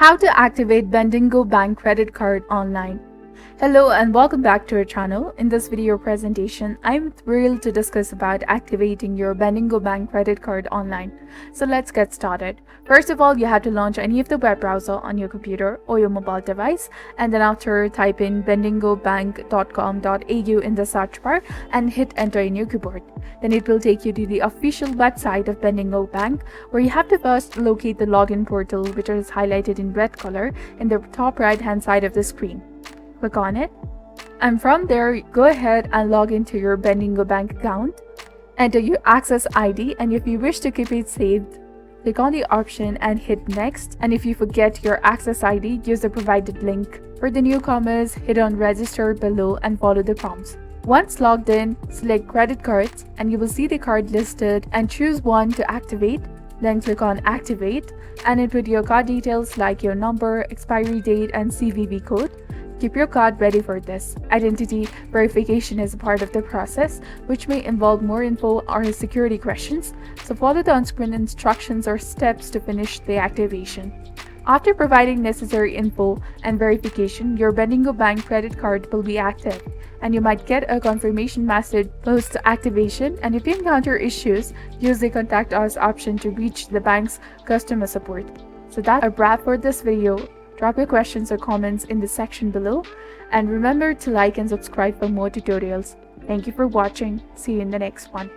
How to activate Bendigo Bank credit card online. Hello and welcome back to our channel. In this video presentation, I'm thrilled to discuss about activating your Bendigo Bank credit card online. So let's get started. First of all, you have to launch any of the web browser on your computer or your mobile device, and then after type in bendigobank.com.au in the search bar and hit enter in your keyboard. Then it will take you to the official website of Bendigo Bank, where you have to first locate the login portal, which is highlighted in red color in the top right hand side of the screen. Click on it, and from there go ahead and log into your Bendigo Bank account. Enter your access ID, and if you wish to keep it saved, click on the option and hit next. And if you forget your access ID, use the provided link. For the newcomers, hit on register below and follow the prompts. Once logged in, select credit cards and you will see the card listed and choose one to activate. Then click on activate and input your card details like your number, expiry date and CVV code. Keep your card ready for this. Identity verification is a part of the process, which may involve more info or security questions, so follow the on-screen instructions or steps to finish the activation. After providing necessary info and verification, your Bendigo Bank credit card will be active, and you might get a confirmation message post-activation. And if you encounter issues, use the Contact Us option to reach the bank's customer support. So that's a wrap for this video. Drop your questions or comments in the section below, and remember to like and subscribe for more tutorials. Thank you for watching. See you in the next one.